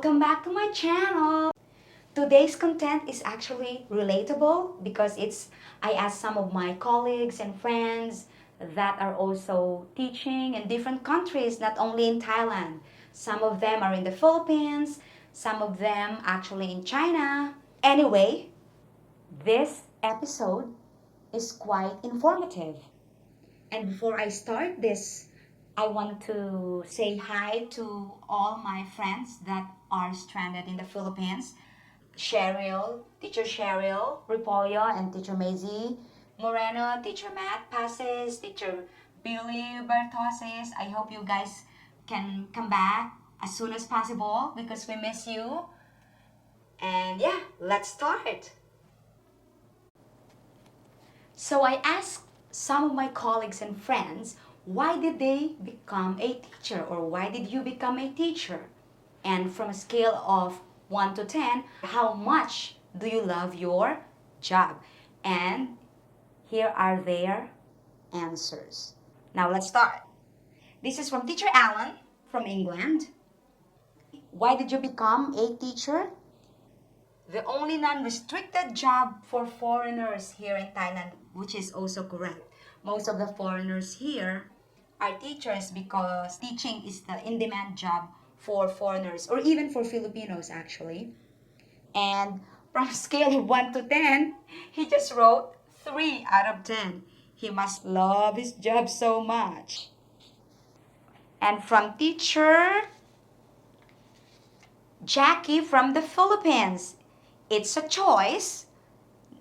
Welcome back to my channel. Today's content is actually relatable because I asked some of my colleagues and friends that are also teaching in different countries, not only in Thailand. Some of them are in the Philippines, some of them actually in China. Anyway, this episode is quite informative. And before I start this, I want to say hi to all my friends that are stranded in the Philippines. Cheryl, Teacher Cheryl, Repolyo, and Teacher Maisie Moreno, Teacher Matt Passes, Teacher Billy Bertoses. I hope you guys can come back as soon as possible because we miss you. And yeah, let's start. So I asked some of my colleagues and friends, why did they become a teacher, or why did you become a teacher? And from a scale of 1 to 10, how much do you love your job? And here are their answers. Now let's start. This is from Teacher Alan from England. Why did you become a teacher? The only non-restricted job for foreigners here in Thailand, which is also correct. Most of the foreigners here are teachers because teaching is the in-demand job for foreigners or even for Filipinos actually. And from a scale of 1 to 10, he just wrote 3 out of 10. He must love his job so much. And from Teacher Jackie from the Philippines, it's a choice.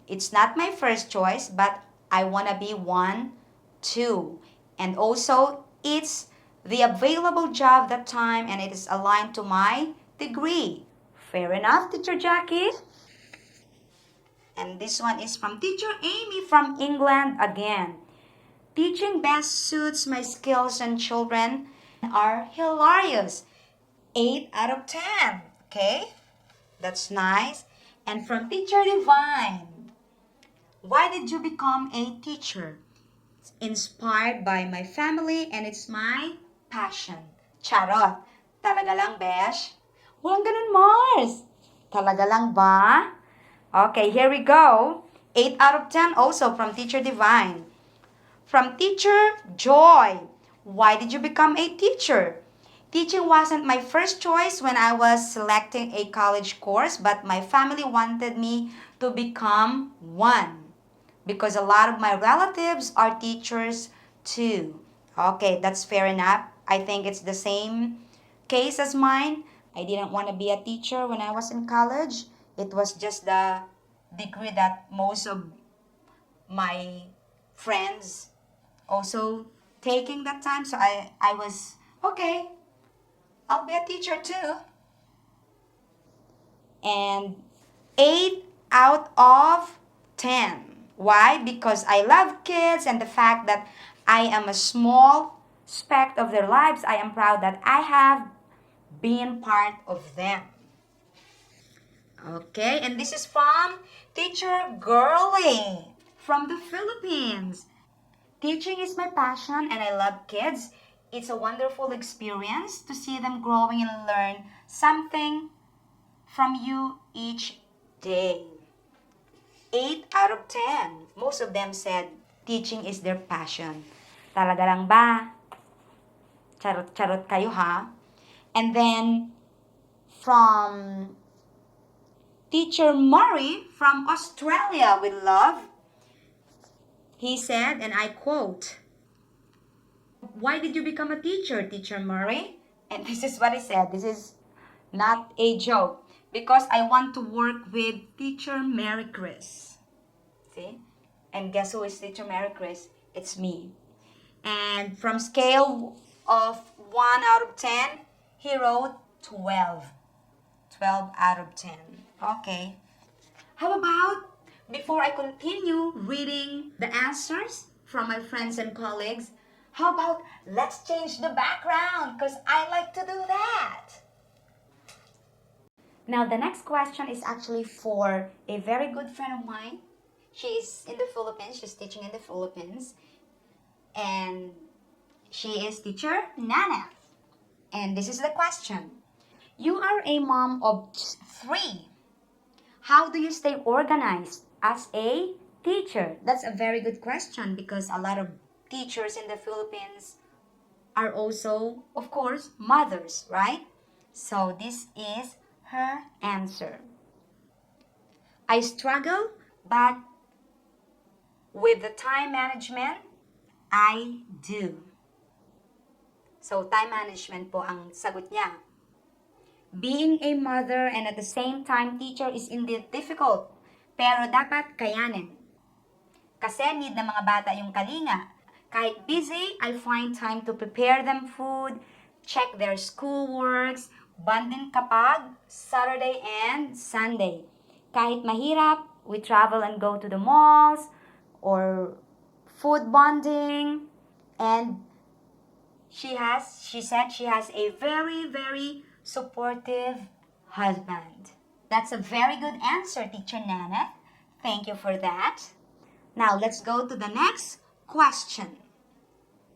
It's not my first choice, but I want to be 1, 2. And also, it's the available job that time and it is aligned to my degree. Fair enough, Teacher Jackie? And this one is from Teacher Amy from England again. Teaching best suits my skills and children are hilarious. 8 out of 10. Okay? That's nice. And from Teacher Divine. Why did you become a teacher? It's inspired by my family and it's my passion. Charot. Talaga lang, Besh? Walang ganun, Mars. Talaga lang ba? Okay, here we go. 8 out of 10 also from Teacher Divine. From Teacher Joy. Why did you become a teacher? Teaching wasn't my first choice when I was selecting a college course, but my family wanted me to become one because a lot of my relatives are teachers too. Okay, that's fair enough. I think it's the same case as mine. I didn't want to be a teacher when I was in college. It was just the degree that most of my friends also taking that time. So I was, okay, I'll be a teacher too. And 8 out of 10. Why? Because I love kids and the fact that I am a small speck of their lives. I am proud that I have been part of them. Okay, and this is from Teacher Girly from the Philippines. Teaching is my passion and I love kids. It's a wonderful experience to see them growing and learn something from you each day. 8 out of 10. Most of them said teaching is their passion. Talaga lang ba? Charot-charot kayo ha? And then from Teacher Murray from Australia with love, he said, and I quote, why did you become a teacher, Teacher Murray? And this is what he said. This is not a joke. Because I want to work with Teacher Mary Chris. See? And guess who is Teacher Mary Chris? It's me. And from scale of 1 out of 10, he wrote 12. 12 out of 10. Okay. How about, before I continue reading the answers from my friends and colleagues, how about let's change the background because I like to do that. Now, the next question is actually for a very good friend of mine. She is in the Philippines. She's teaching in the Philippines. And she is Teacher Nana. And this is the question. You are a mom of 3. How do you stay organized as a teacher? That's a very good question because a lot of teachers in the Philippines are also, of course, mothers, right? So this is her answer. I struggle, but with the time management, I do. So, time management po ang sagot niya. Being a mother and at the same time teacher is indeed difficult, pero dapat kayanin. Kasi need ng mga bata yung kalinga. Kahit busy, I find time to prepare them food, check their schoolworks, bonding kapag Saturday and Sunday. Kahit mahirap, we travel and go to the malls or food bonding, and she said she has a very, very supportive husband. That's a very good answer, Teacher Nana. Thank you for that. Now, let's go to the next question.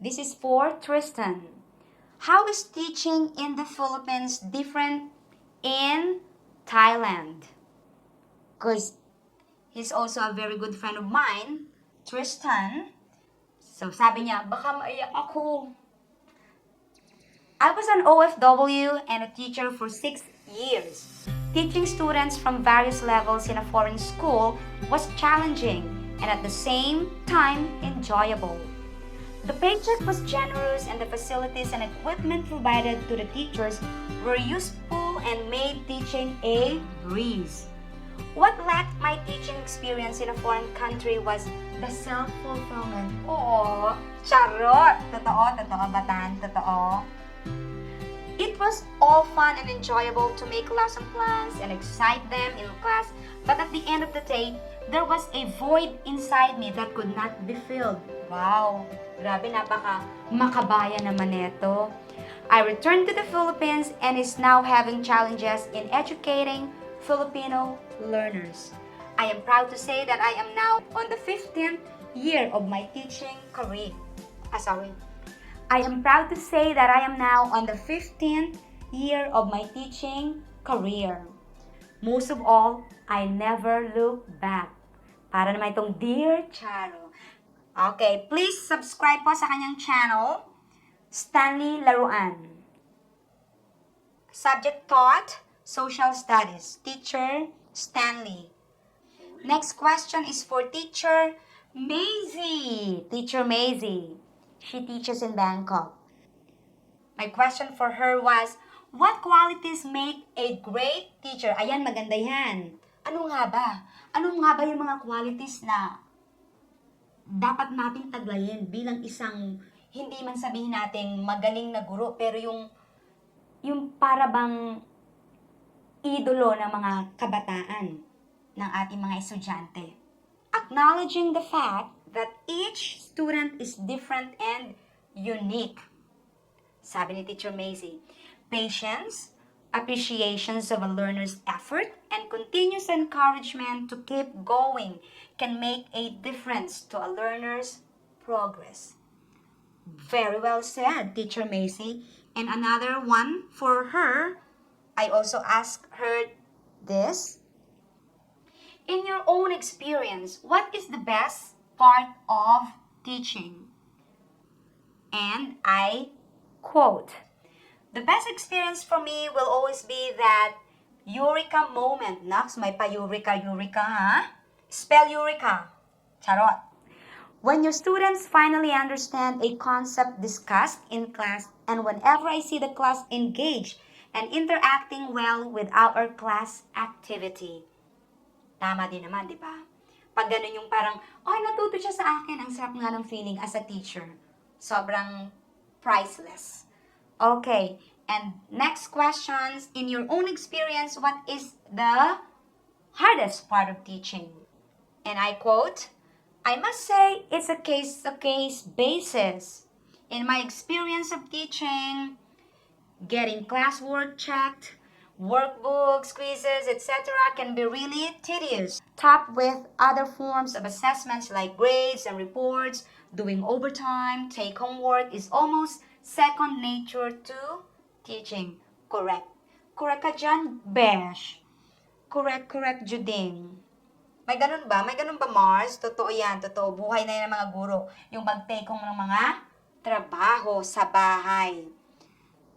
This is for Tristan. How is teaching in the Philippines different in Thailand? Because he's also a very good friend of mine, Tristan. So, sabi niya, baka maiyak ako. I was an OFW and a teacher for 6 years. Teaching students from various levels in a foreign school was challenging and at the same time enjoyable. The paycheck was generous and the facilities and equipment provided to the teachers were useful and made teaching a breeze. What lacked my teaching experience in a foreign country was the self-fulfillment. Oo, charot! Totoo ba tan? Totoo. It was all fun and enjoyable to make lesson plans and excite them in class, but at the end of the day, there was a void inside me that could not be filled. Wow! Grabe, napaka makabaya naman ito. I returned to the Philippines and is now having challenges in educating Filipino learners. I am proud to say that I am now on the 15th year of my teaching career. I am proud to say that I am now on the 15th year of my teaching career. Most of all, I never look back. Para naman itong Dear Charo. Okay, please subscribe po sa kanyang channel, Stanley Laruan. Subject taught, Social Studies. Teacher, Stanley. Next question is for Teacher Maisie. Teacher Maisie. She teaches in Bangkok. My question for her was, what qualities make a great teacher? Ayan, maganda yan. Ano nga ba? Ano nga ba yung mga qualities na dapat nating taglayin bilang isang, hindi man sabihin nating magaling na guro, pero yung para bang idolo ng mga kabataan ng ating mga estudyante. Acknowledging the fact that each student is different and unique. Sabi ni Teacher Maisie, patience, appreciations of a learner's effort, and continuous encouragement to keep going can make a difference to a learner's progress. Very well said, Teacher Maisie. And another one for her, I also asked her this. In your own experience, what is the best part of teaching? And I quote, the best experience for me will always be that eureka moment. Nox, may pa-eureka, ha? Spell eureka. Charot. When your students finally understand a concept discussed in class, and whenever I see the class engaged and interacting well with our class activity. Tama din naman, di ba? Pag ganun yung parang, ay, natuto siya sa akin. Ang sarap nga ng feeling as a teacher. Sobrang priceless. Okay, and next questions. In your own experience, what is the hardest part of teaching? And I quote, I must say it's a case-to-case basis. In my experience of teaching, getting classwork checked, workbooks, quizzes, etc. can be really tedious. Topped with other forms of assessments like grades and reports, doing overtime, take-home work is almost second nature to teaching. Correct. Correct ka dyan, Besh. Correct, Juding. May ganun ba? May ganun ba, Mars? Totoo yan, totoo. Buhay na yan ng mga guro. Yung mag-take home ng mga trabaho sa bahay.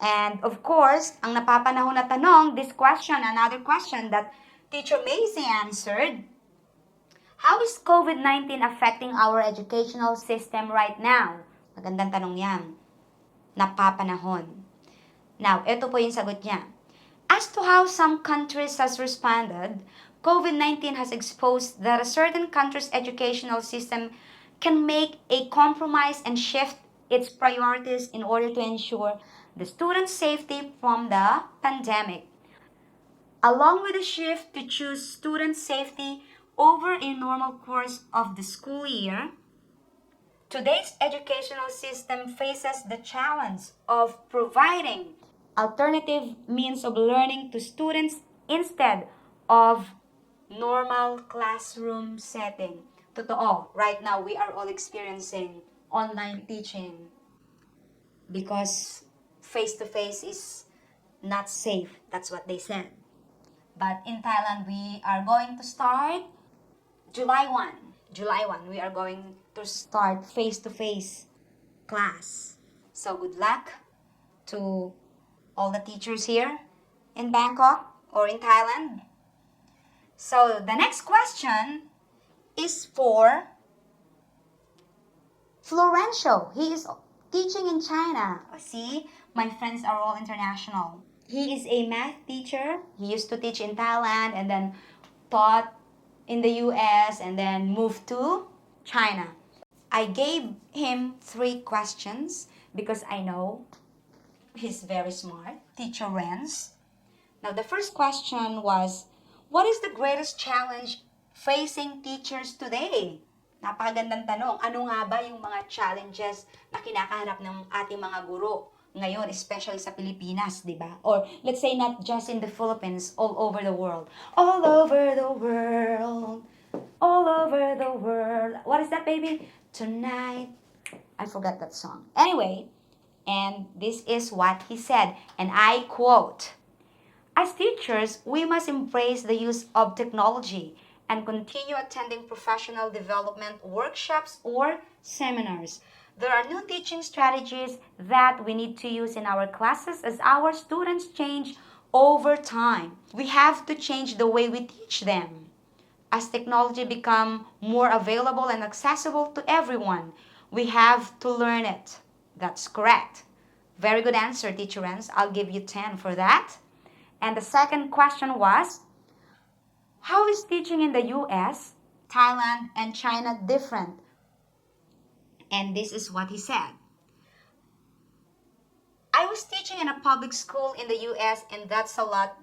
And of course, ang napapanahon na tanong, this question, another question that Teacher Macy answered, how is COVID-19 affecting our educational system right now? Magandang tanong yan. Napapanahon. Now, ito po yung sagot niya. As to how some countries has responded, COVID-19 has exposed that a certain country's educational system can make a compromise and shift its priorities in order to ensure the students' safety from the pandemic. Along with the shift to choose student safety over a normal course of the school year, today's educational system faces the challenge of providing alternative means of learning to students instead of normal classroom setting. Totoo, right now we are all experiencing online teaching because face-to-face is not safe. That's what they said. But in Thailand, we are going to start July 1. July 1, we are going to start face-to-face class. So good luck to all the teachers here in Bangkok or in Thailand. So the next question is for Florencio. He is teaching in China. See, my friends are all international. He is a math teacher. He used to teach in Thailand and then taught in the US and then moved to China. I gave him 3 questions because I know he's very smart. Teacher Renz. Now the first question was, what is the greatest challenge facing teachers today? Napakagandang tanong. Ano nga ba yung mga challenges na kinakaharap ng ating mga guro ngayon, especially sa Pilipinas, di ba? Or let's say not just in the Philippines, all over the world. All over the world. All over the world. What is that, baby? Tonight. I forgot that song. Anyway, and this is what he said, and I quote, as teachers, we must embrace the use of technology and continue attending professional development workshops or seminars. There are new teaching strategies that we need to use in our classes as our students change over time. We have to change the way we teach them. As technology becomes more available and accessible to everyone, we have to learn it. That's correct. Very good answer, Teacher Renz. I'll give you 10 for that. And the second question was, how is teaching in the US, Thailand, and China different? And this is what he said. I was teaching in a public school in the US, and that's a lot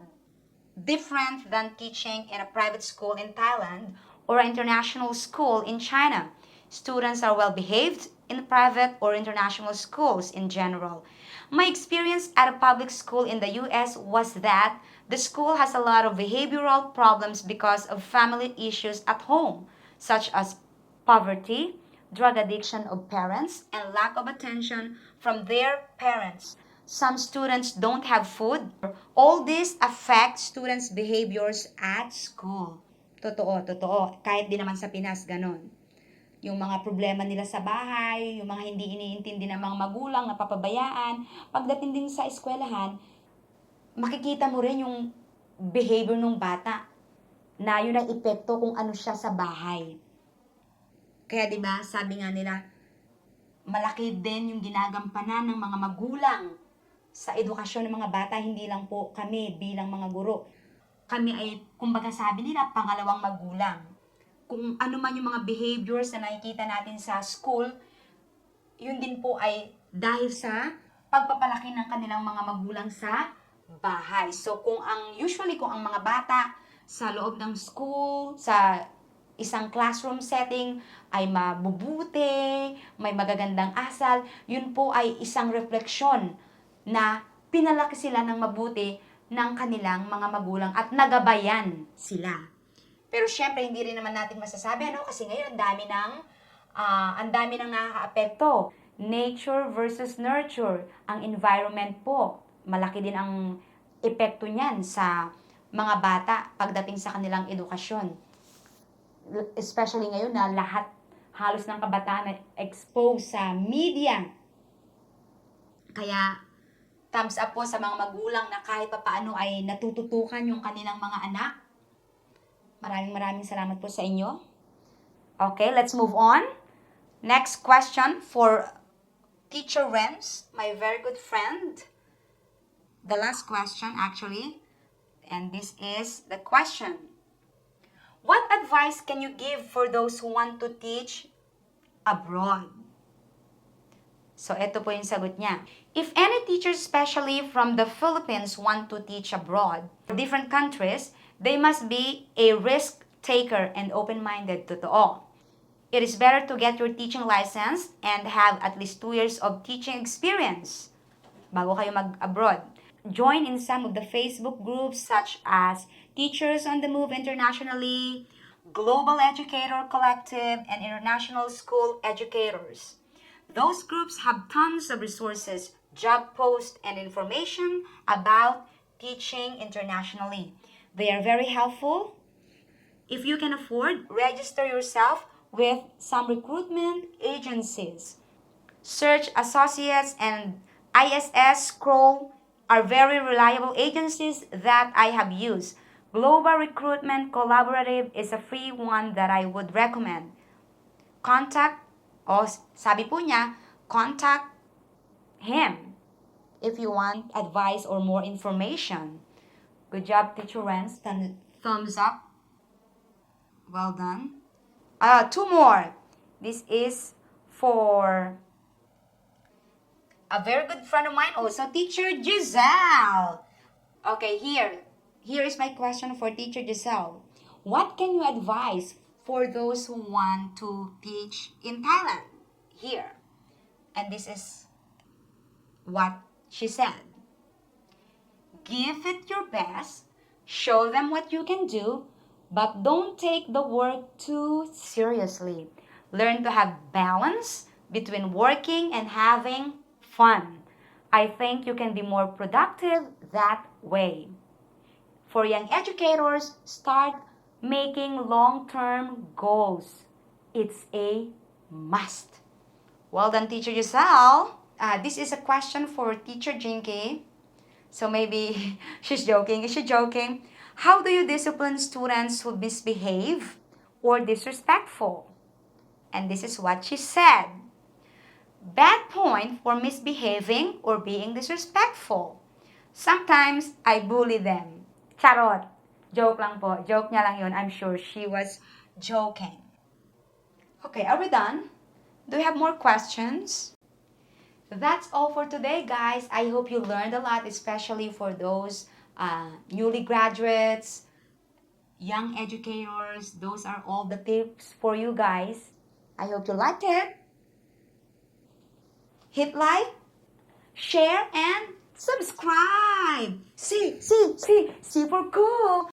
different than teaching in a private school in Thailand or an international school in China. Students are well behaved in private or international schools in general. My experience at a public school in the US was that the school has a lot of behavioral problems because of family issues at home, such as poverty, drug addiction of parents, and lack of attention from their parents. Some students don't have food. All this affects students' behaviors at school. Totoo. Kahit di naman sa Pinas, ganun. Yung mga problema nila sa bahay, yung mga hindi iniintindi ng mga magulang, napapabayaan. Pagdating din sa eskwelahan, makikita mo rin yung behavior ng bata na yun ang epekto kung ano siya sa bahay. Kaya diba, sabi nga nila, malaki din yung ginagampanan ng mga magulang sa edukasyon ng mga bata, hindi lang po kami bilang mga guro. Kami ay, kumbaga sabi nila, pangalawang magulang. Kung ano man yung mga behaviors na nakikita natin sa school, yun din po ay dahil sa pagpapalaki ng kanilang mga magulang sa bahay. So kung ang mga bata sa loob ng school, sa isang classroom setting ay mabubuti, may magagandang asal, yun po ay isang refleksyon na pinalaki sila ng mabuti ng kanilang mga magulang at nagabayan sila. Pero syempre, hindi rin naman natin masasabi, kasi ngayon, ang dami nang nakaka-apekto. Nature versus nurture. Ang environment po, malaki din ang epekto niyan sa mga bata pagdating sa kanilang edukasyon. Especially ngayon na halos ng kabataan na exposed sa media. Kaya, thumbs up po sa mga magulang na kahit papaano ay natututukan yung kanilang mga anak. Maraming salamat po sa inyo. Okay, let's move on. Next question for Teacher Renz, my very good friend. The last question actually. And this is the question. What advice can you give for those who want to teach abroad? So, ito po yung sagot niya. If any teachers, especially from the Philippines, want to teach abroad, different countries, they must be a risk taker and open-minded to all. It is better to get your teaching license and have at least 2 years of teaching experience bago kayo mag-abroad. Join in some of the Facebook groups such as Teachers on the Move Internationally, Global Educator Collective, and International School Educators. Those groups have tons of resources, job posts, and information about teaching internationally. They are very helpful. If you can afford, register yourself with some recruitment agencies. Search Associates and ISS Scroll are very reliable agencies that I have used. Global Recruitment Collaborative is a free one that I would recommend. Sabi po niya, contact him if you want advice or more information. Good job, Teacher Renz. Thumbs up. Well done. 2 more. This is for a very good friend of mine also, Teacher Giselle. Okay, here is my question for Teacher Giselle. What can you advise for those who want to teach in Thailand? Here. And this is what she said. Give it your best, show them what you can do, but don't take the work too seriously. Learn to have balance between working and having fun. I think you can be more productive that way. For young educators, start making long-term goals. It's a must. Well done, Teacher Giselle. This is a question for Teacher Jinky. So maybe she's joking. Is she joking? How do you discipline students who misbehave or disrespectful? And this is what she said. Bad point for misbehaving or being disrespectful. Sometimes I bully them. Charot. Joke lang po. Joke niya lang yun. I'm sure she was joking. Okay, are we done? Do you have more questions? That's all for today, guys. I hope you learned a lot, especially for those newly graduates, young educators. Those are all the tips for you guys. I hope you liked it. Hit like, share, and subscribe. See for cool.